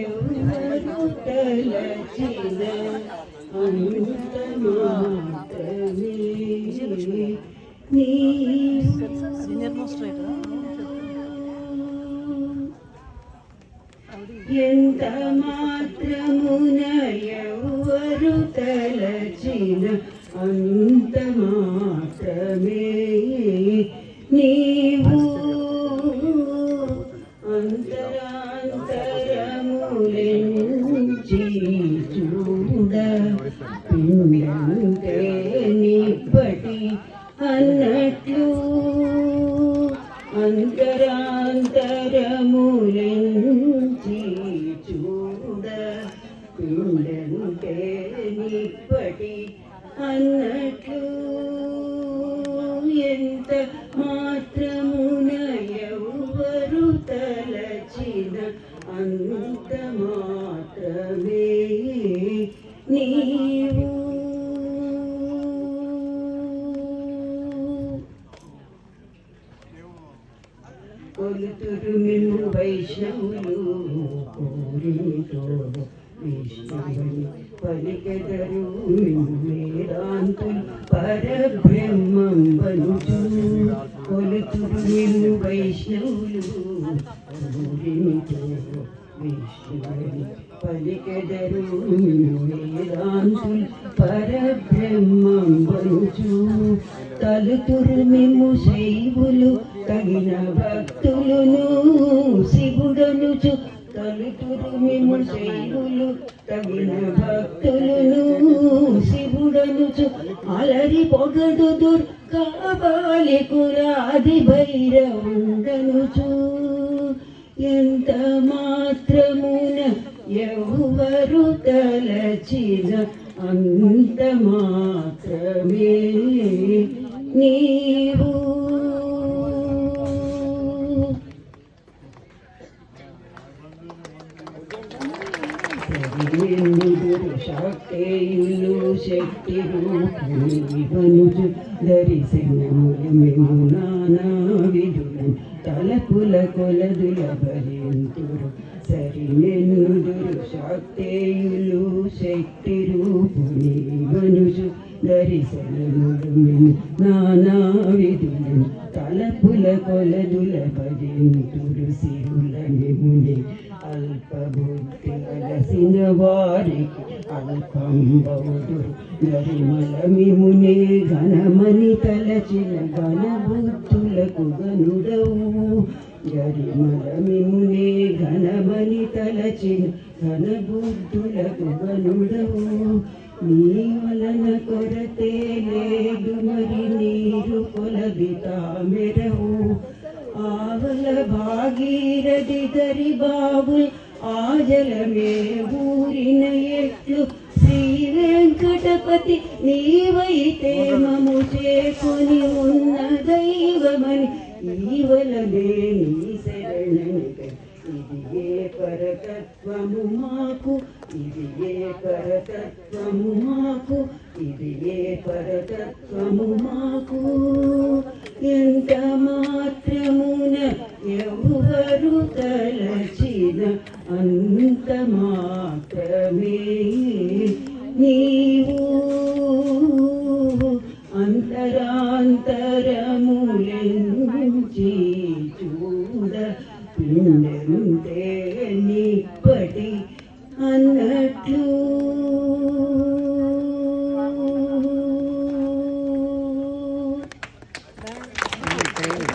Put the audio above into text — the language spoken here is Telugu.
ఎవరు తలచిన అంత మాత్రమే ఎంత మాత్రమున ఎవరు తలచిన అంత మాత్రమే నీవు అంతరాంతరములెంచి చూడ పిండంటే నిప్పటి అన్నట్లు అంతరాంతరములెంచి చూడ పిండంటే నిప్పటి అన్నట్లు ఎంత మాత్రమున ఎవరు తలచిన అంత మాత్రమే నీవు కొలుతురు మిమ్ము వైష్ణవులు కోరితో విష్ణువుని పలికెదరు మిమ్ము వేదాంతులు పరబ్రహ్మం వనుచు కొలుతురు మిమ్ము వైష్ణవులు కోరితో విష్ణువుని పలికెదరు మిమ్ము వేదాంతులు పరబ్రహ్మం వనుచు తలుతురు మిమ్ము శైవులు తగిన భక్తులను శివుడనుచు తలుతురు మిమ్ము శైవులు తగిన భక్తులను శివుడనుచు అలరి పొగడు దుర్గాబాలికురాది భైరవుండనుచు ఎంత మాత్రమున ఎవరు తలచిన అంత మాత్రమే నీవు శక్తియులు శక్తి రూపమును దర్శనములు నానా విధులు తలపుల కొలదుల భరింతురు సరినెన్నుదురు శక్తియులు శక్తి రూపుని మనుషు దర్శనములు నానా విధులు తలపుల కొలదుల భరింతురు సిరుల నిముని అల్పబుద్ధి అలసిన వారికి అల్పంబౌదురు గరిమల మిమునే ఘనమని తలచిన ఘనబుద్ధులకు గనుడవు గరిమల మిమునే ఘనమని తలచిన ఘనబుద్ధులకు గనుడవు నీ వలన కొరతే లేదు మరి నీరు కొలది తామెరవు ఆవల భాగీరథి దరి బాబుల్ ఆజలమే ఊరిన ఎట్లు శ్రీ వెంకటపతి నీవైతే మము చేకొని ఉన్న దైవమని ఈవలనే నీ శరణనిక ఇది ఏ పరతత్వము మాకు ఇది ఏ పరతత్వము మాకు ఇది ఏ పరతత్వము మాకు ఎంత మాత్రమున ఎవరు తలచిన అంత మాత్రమే నీవు అంతరాంతరములెంచి చూడ పిండంతే నిప్పటి అన్నట్లు